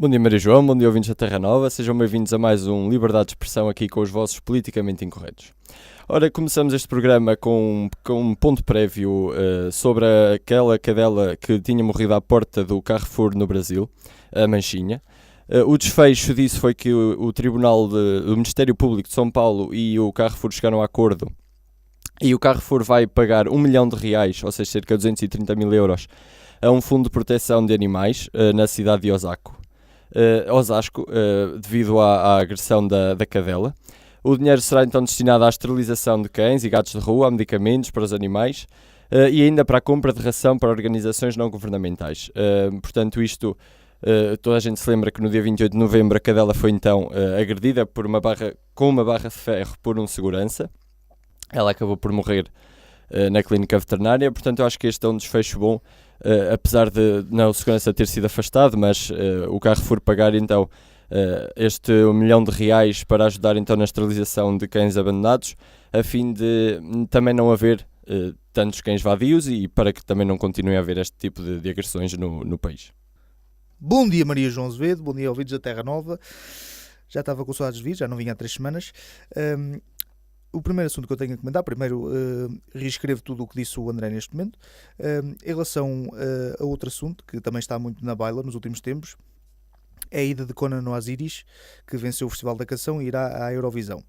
Bom dia, Maria João, bom dia, ouvintes da Terra Nova, sejam bem-vindos a mais um Liberdade de Expressão aqui com os vossos politicamente incorretos. Ora, começamos este programa com um ponto prévio sobre aquela cadela que tinha morrido à porta do Carrefour no Brasil, a Manchinha. O desfecho disso foi que o Tribunal do Ministério Público de São Paulo e o Carrefour chegaram a acordo e o Carrefour vai pagar R$1 milhão, ou seja, cerca de 230 mil euros, a um fundo de proteção de animais na cidade de Osasco, devido à agressão da cadela. O dinheiro será então destinado à esterilização de cães e gatos de rua, a medicamentos para os animais e ainda para a compra de ração para organizações não governamentais. Portanto, isto, toda a gente se lembra que no dia 28 de novembro a cadela foi então agredida com uma barra de ferro por um segurança. Ela acabou por morrer na clínica veterinária, portanto eu acho que este é um desfecho bom, apesar de não o segurança ter sido afastado, mas o Carrefour pagar então este R$1 milhão para ajudar então na esterilização de cães abandonados, a fim de também não haver tantos cães vadios e para que também não continue a haver este tipo de agressões no país. Bom dia, Maria João Azevedo, bom dia, ouvintes da Terra Nova. Já estava com saudades de vir, já não vinha há 3 semanas. O primeiro assunto que eu tenho a comentar, primeiro reescrevo tudo o que disse o André neste momento. Em relação a outro assunto, que também está muito na baila nos últimos tempos, é a ida de Conan Osiris, que venceu o Festival da Canção e irá à Eurovisão.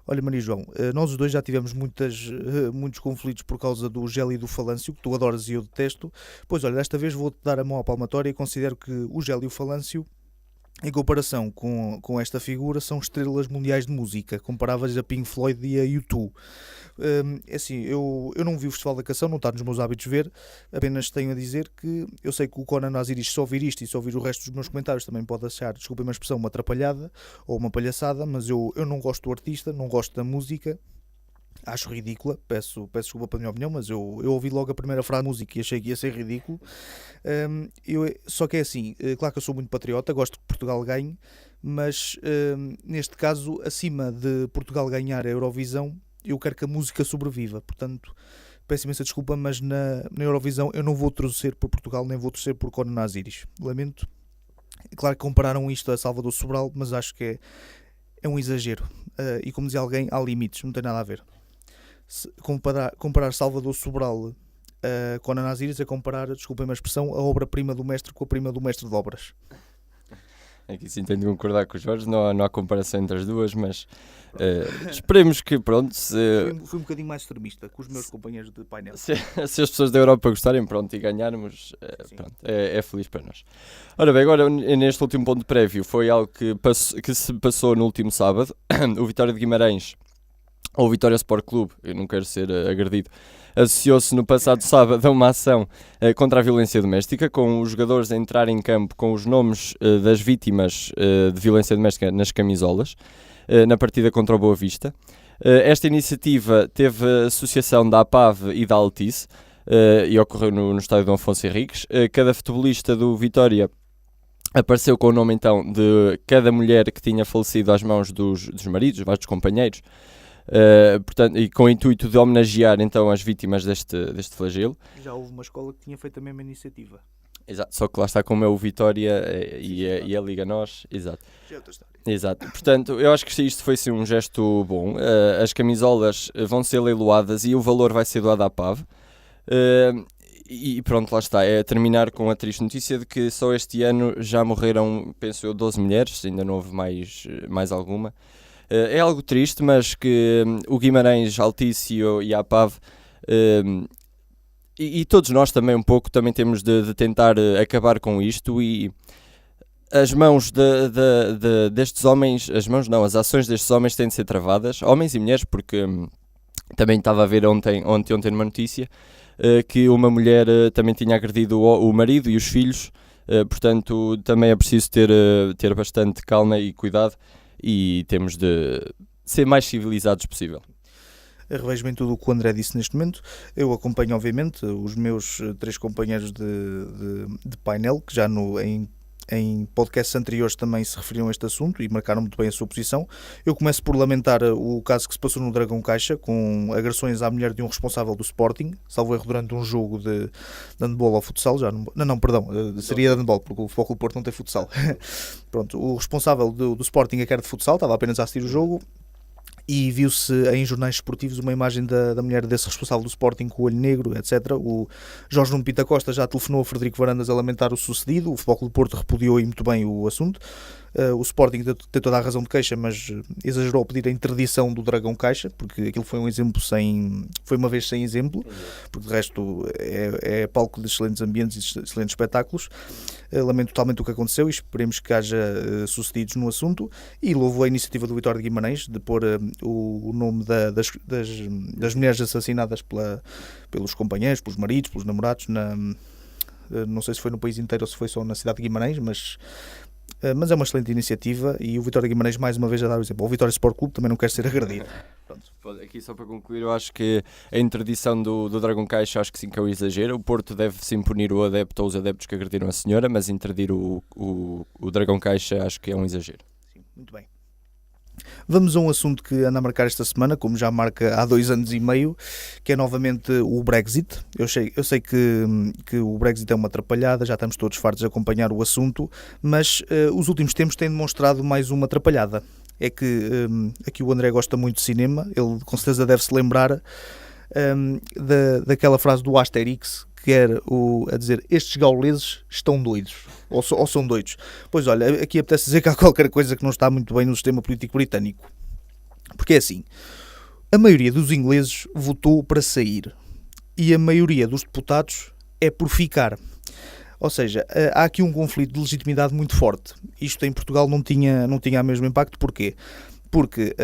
Olha, Maria João, nós os dois já tivemos muitos conflitos por causa do Gélio e do Falâncio, que tu adoras e eu detesto. Pois olha, desta vez vou-te dar a mão à palmatória e considero que o Gélio e o Falâncio, em comparação com esta figura, são estrelas mundiais de música, comparáveis a Pink Floyd e a U2. É assim, eu não vi o Festival da Canção, não está nos meus hábitos ver, apenas tenho a dizer que eu sei que o Conan Osiris, se ouvir isto e se ouvir o resto dos meus comentários, também pode achar, desculpem a expressão, uma atrapalhada ou uma palhaçada, mas eu não gosto do artista, não gosto da música. Acho ridícula, peço desculpa pela minha opinião, mas eu ouvi logo a primeira frase da música e achei que ia ser ridículo. Só que é assim, claro que eu sou muito patriota, gosto que Portugal ganhe, mas neste caso, acima de Portugal ganhar a Eurovisão, eu quero que a música sobreviva. Portanto, peço imensa desculpa, mas na Eurovisão eu não vou torcer por Portugal, nem vou torcer por Conan Osiris. Lamento. Claro que compararam isto a Salvador Sobral, mas acho que é um exagero. E como dizia alguém, há limites, não tem nada a ver. Comparar Salvador Sobral a Conan Osiris é comparar, desculpem a expressão, a obra-prima do mestre com a prima do mestre de obras. Aqui sim tenho de concordar com os Jorge, não há comparação entre as duas, mas esperemos que pronto... Fui um bocadinho mais extremista com os meus companheiros de painel. Se as pessoas da Europa gostarem, pronto, e ganharmos, pronto, é feliz para nós. Ora bem, agora neste último ponto prévio foi algo que se passou no último sábado. O Vitória de Guimarães, ou o Vitória Sport Clube, eu não quero ser agredido, associou-se no passado sábado a uma ação contra a violência doméstica, com os jogadores a entrar em campo com os nomes das vítimas de violência doméstica nas camisolas, na partida contra o Boa Vista. Esta iniciativa teve a associação da APAV e da Altice e ocorreu no estádio Dom Afonso Henriques. Cada futebolista do Vitória apareceu com o nome então de cada mulher que tinha falecido às mãos dos maridos, dos vários companheiros. Portanto, e com o intuito de homenagear então as vítimas deste flagelo. Já houve uma escola que tinha feito a mesma iniciativa. Exato, só que lá está como é o Vitória e a Liga Nós. Exato. Já é outra história. Exato. Portanto, eu acho que isto foi sim um gesto bom. As camisolas vão ser leiloadas e o valor vai ser doado à PAV. E pronto, lá está. É terminar com a triste notícia de que só este ano já morreram, penso eu, 12 mulheres, ainda não houve mais alguma. É algo triste, mas que o Guimarães, Altício e a APAV e todos nós também um pouco também temos de tentar acabar com isto, e as mãos destes homens, as ações destes homens têm de ser travadas, homens e mulheres, porque também estava a ver ontem numa notícia que uma mulher também tinha agredido o marido e os filhos, portanto também é preciso ter bastante calma e cuidado. E temos de ser mais civilizados possível. Revejo bem tudo o que o André disse neste momento. Eu acompanho, obviamente, os meus 3 companheiros de painel, que já em em podcasts anteriores também se referiram a este assunto e marcaram muito bem a sua posição. Eu começo por lamentar o caso que se passou no Dragão Caixa, com agressões à mulher de um responsável do Sporting, salvo erro durante um jogo de handball ou futsal, seria de handball, porque o Futebol Clube do Porto não tem futsal. Pronto, o responsável do Sporting, que era de futsal, estava apenas a assistir o jogo, e viu-se em jornais esportivos uma imagem da mulher desse responsável do Sporting com o olho negro, etc. O Jorge Nuno Pinto Costa já telefonou a Frederico Varandas a lamentar o sucedido. O Futebol Clube do Porto repudiou e muito bem o assunto. O Sporting tem toda a razão de queixa, mas exagerou ao pedir a interdição do Dragão Caixa, porque aquilo foi um exemplo foi uma vez sem exemplo, porque de resto é palco de excelentes ambientes e excelentes espetáculos. Lamento totalmente o que aconteceu e esperemos que haja sucedidos no assunto, e louvo a iniciativa do Vitória de Guimarães de pôr o nome das mulheres assassinadas pelos companheiros, pelos maridos, pelos namorados, não sei se foi no país inteiro ou se foi só na cidade de Guimarães, mas é uma excelente iniciativa, e o Vitória de Guimarães mais uma vez a dar o exemplo. O Vitória Sport Clube também não quer ser agredido. Pronto. Aqui só para concluir, eu acho que a interdição do Dragão Caixa, acho que sim, que é o exagero. O Porto deve sim punir o adepto ou os adeptos que agrediram a senhora, mas interdir o Dragão Caixa acho que é um exagero. Sim, muito bem. Vamos a um assunto que anda a marcar esta semana, como já marca há 2 anos e meio, que é novamente o Brexit. Eu sei que o Brexit é uma atrapalhada, já estamos todos fartos de acompanhar o assunto, mas os últimos tempos têm demonstrado mais uma atrapalhada. É que aqui o André gosta muito de cinema, ele com certeza deve-se lembrar daquela frase do Asterix, que era a dizer: estes gauleses estão doidos, ou são doidos. Pois olha, aqui apetece dizer que há qualquer coisa que não está muito bem no sistema político britânico. Porque é assim, a maioria dos ingleses votou para sair, e a maioria dos deputados é por ficar. Ou seja, há aqui um conflito de legitimidade muito forte. Isto em Portugal não tinha o mesmo impacto. Porquê? Porque,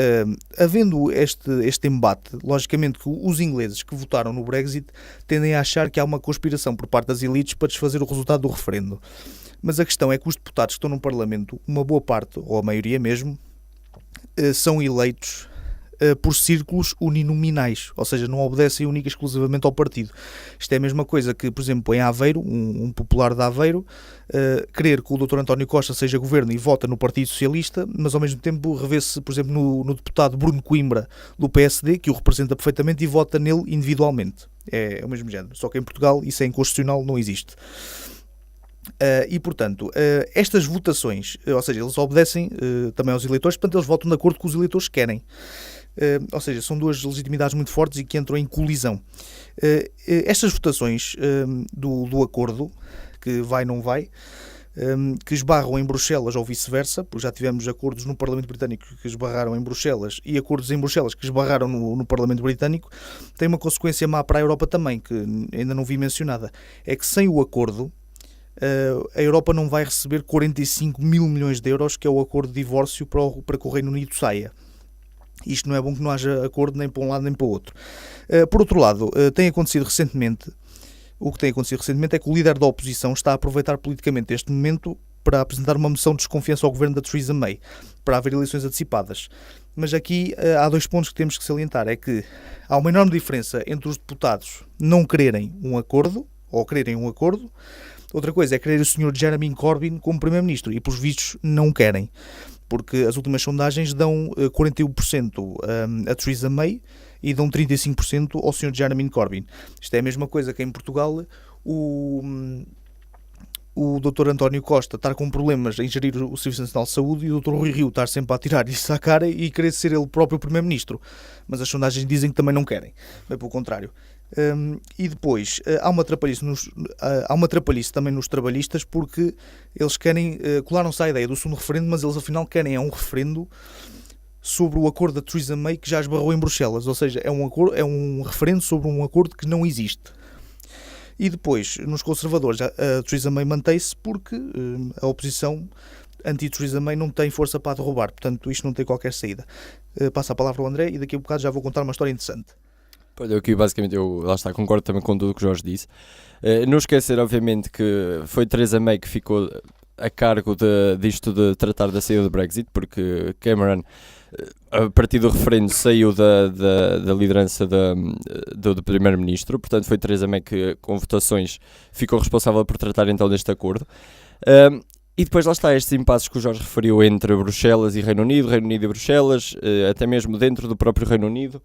havendo este embate, logicamente que os ingleses que votaram no Brexit tendem a achar que há uma conspiração por parte das elites para desfazer o resultado do referendo. Mas a questão é que os deputados que estão no Parlamento, uma boa parte, ou a maioria mesmo, são eleitos por círculos uninominais, ou seja, não obedecem única e exclusivamente ao partido. Isto é a mesma coisa que, por exemplo, em Aveiro, um popular de Aveiro, querer que o Dr. António Costa seja governo e vota no Partido Socialista, mas ao mesmo tempo revê-se, por exemplo, no deputado Bruno Coimbra, do PSD, que o representa perfeitamente, e vota nele individualmente. É o mesmo género, só que em Portugal isso é inconstitucional, não existe. E, portanto, estas votações, ou seja, eles obedecem também aos eleitores, portanto, eles votam de acordo com os eleitores querem. Ou seja, são duas legitimidades muito fortes e que entram em colisão. Estas votações do acordo, que vai não vai, que esbarram em Bruxelas ou vice-versa, porque já tivemos acordos no Parlamento Britânico que esbarraram em Bruxelas e acordos em Bruxelas que esbarraram no Parlamento Britânico, tem uma consequência má para a Europa também, que ainda não vi mencionada. É que sem o acordo, a Europa não vai receber 45 mil milhões de euros, que é o acordo de divórcio para que o Reino Unido saia. Isto não é bom que não haja acordo nem para um lado nem para o outro. Por outro lado, o que tem acontecido recentemente é que o líder da oposição está a aproveitar politicamente este momento para apresentar uma moção de desconfiança ao governo da Theresa May, para haver eleições antecipadas. Mas aqui há 2 pontos que temos que salientar. É que há uma enorme diferença entre os deputados não quererem um acordo, ou quererem um acordo. Outra coisa é querer o Sr. Jeremy Corbyn como Primeiro-Ministro, e pelos vistos não querem, porque as últimas sondagens dão 41% a Theresa May e dão 35% ao Sr. Jeremy Corbyn. Isto é a mesma coisa que em Portugal o Dr. António Costa estar com problemas em gerir o Serviço Nacional de Saúde e o Dr. Rui Rio estar sempre a tirar isso à cara e querer ser ele próprio Primeiro-Ministro. Mas as sondagens dizem que também não querem, bem pelo contrário. E depois há uma atrapalhice também nos trabalhistas, porque eles querem, colaram-se à ideia do segundo referendo, mas eles afinal querem um referendo sobre o acordo da Theresa May que já esbarrou em Bruxelas, ou seja, é um referendo sobre um acordo que não existe. E depois, nos conservadores, a Theresa May mantém-se porque a oposição anti-Theresa May não tem força para a derrubar, portanto isto não tem qualquer saída. Passo a palavra ao André e daqui a bocado já vou contar uma história interessante. Olha, aqui basicamente concordo também com tudo o que o Jorge disse. Não esquecer, obviamente, que foi Theresa May que ficou a cargo disto de tratar da saída do Brexit, porque Cameron, a partir do referendo, saiu da liderança do Primeiro-Ministro, portanto foi Theresa May que, com votações, ficou responsável por tratar então deste acordo. E depois lá está estes impasses que o Jorge referiu entre Bruxelas e Reino Unido e Bruxelas, até mesmo dentro do próprio Reino Unido,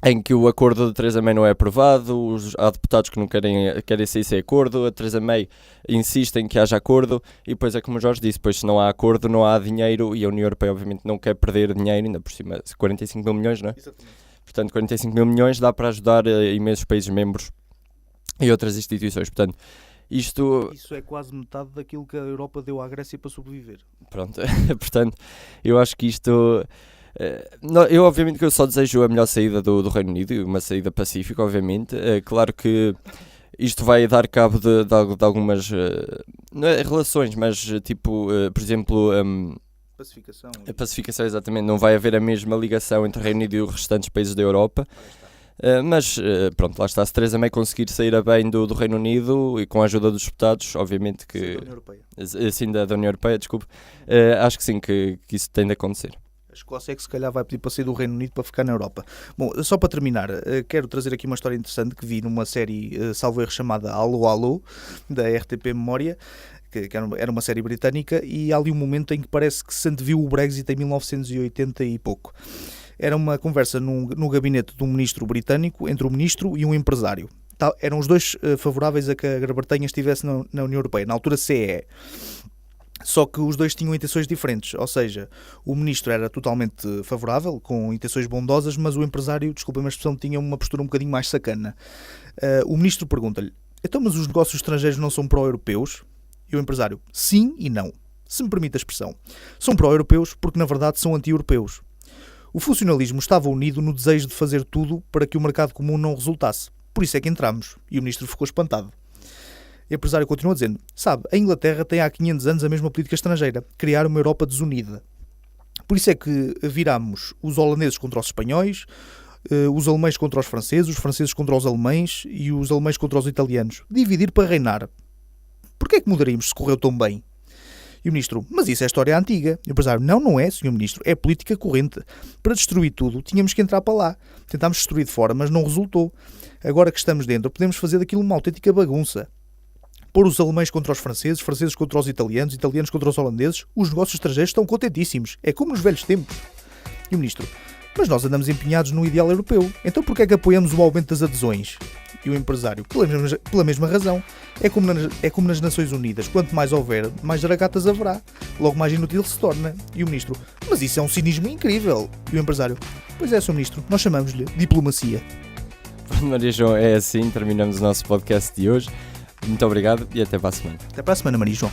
em que o acordo de Theresa May não é aprovado, há deputados que não querem sair sem acordo, a Theresa May insiste em que haja acordo, e depois é como o Jorge disse, depois se não há acordo não há dinheiro, e a União Europeia obviamente não quer perder dinheiro, ainda por cima 45 mil milhões, não é? Exatamente. Portanto, 45 mil milhões dá para ajudar imensos países membros e outras instituições, portanto, Isso é quase metade daquilo que a Europa deu à Grécia para sobreviver. Pronto, portanto, eu acho que isto... eu obviamente que eu só desejo a melhor saída do Reino Unido, uma saída pacífica, obviamente. Claro que isto vai dar cabo de algumas não é relações, mas tipo, por exemplo... Pacificação. A pacificação, exatamente, não vai haver a mesma ligação entre o Reino Unido e os restantes países da Europa. Mas pronto, lá está, se Theresa May conseguir sair a bem do Reino Unido e com a ajuda dos deputados, obviamente que... Sim, da União Europeia. Sim, da União Europeia, desculpe. Acho que sim, que isso tem de acontecer. A Escócia é que se calhar vai pedir para sair do Reino Unido para ficar na Europa. Bom, só para terminar, quero trazer aqui uma história interessante que vi numa série, salvo erro, chamada Alô Alô, da RTP Memória, que era uma série britânica, e há ali um momento em que parece que se anteviu o Brexit em 1980 e pouco. Era uma conversa no gabinete de um ministro britânico, entre um ministro e um empresário. Eram os dois favoráveis a que a Grã-Bretanha estivesse na União Europeia, na altura CE. Só que os dois tinham intenções diferentes, ou seja, o ministro era totalmente favorável, com intenções bondosas, mas o empresário, desculpem a expressão, tinha uma postura um bocadinho mais sacana. O ministro pergunta-lhe, então mas os negócios estrangeiros não são pró-europeus? E o empresário, sim e não. Se me permite a expressão. São pró-europeus porque na verdade são anti-europeus. O funcionalismo estava unido no desejo de fazer tudo para que o mercado comum não resultasse. Por isso é que entramos. E o ministro ficou espantado. O empresário continua dizendo, sabe, a Inglaterra tem há 500 anos a mesma política estrangeira, criar uma Europa desunida. Por isso é que viramos os holandeses contra os espanhóis, os alemães contra os franceses contra os alemães e os alemães contra os italianos. Dividir para reinar. Porquê é que mudaríamos se correu tão bem? E o ministro, mas isso é história antiga. E o empresário, não é, senhor ministro, é política corrente. Para destruir tudo, tínhamos que entrar para lá. Tentámos destruir de fora, mas não resultou. Agora que estamos dentro, podemos fazer daquilo uma autêntica bagunça. Pôr os alemães contra os franceses contra os italianos contra os holandeses, os negócios estrangeiros estão contentíssimos. É como nos velhos tempos. E o ministro, mas nós andamos empenhados no ideal europeu. Então porquê é que apoiamos o aumento das adesões? E o empresário, pela mesma razão. É como nas Nações Unidas. Quanto mais houver, mais jaragatas haverá. Logo mais inútil se torna. E o ministro, mas isso é um cinismo incrível. E o empresário, pois é, senhor ministro, nós chamamos-lhe diplomacia. Maria João, é assim, terminamos o nosso podcast de hoje. Muito obrigado e até para a semana. Até para a semana, Maria João.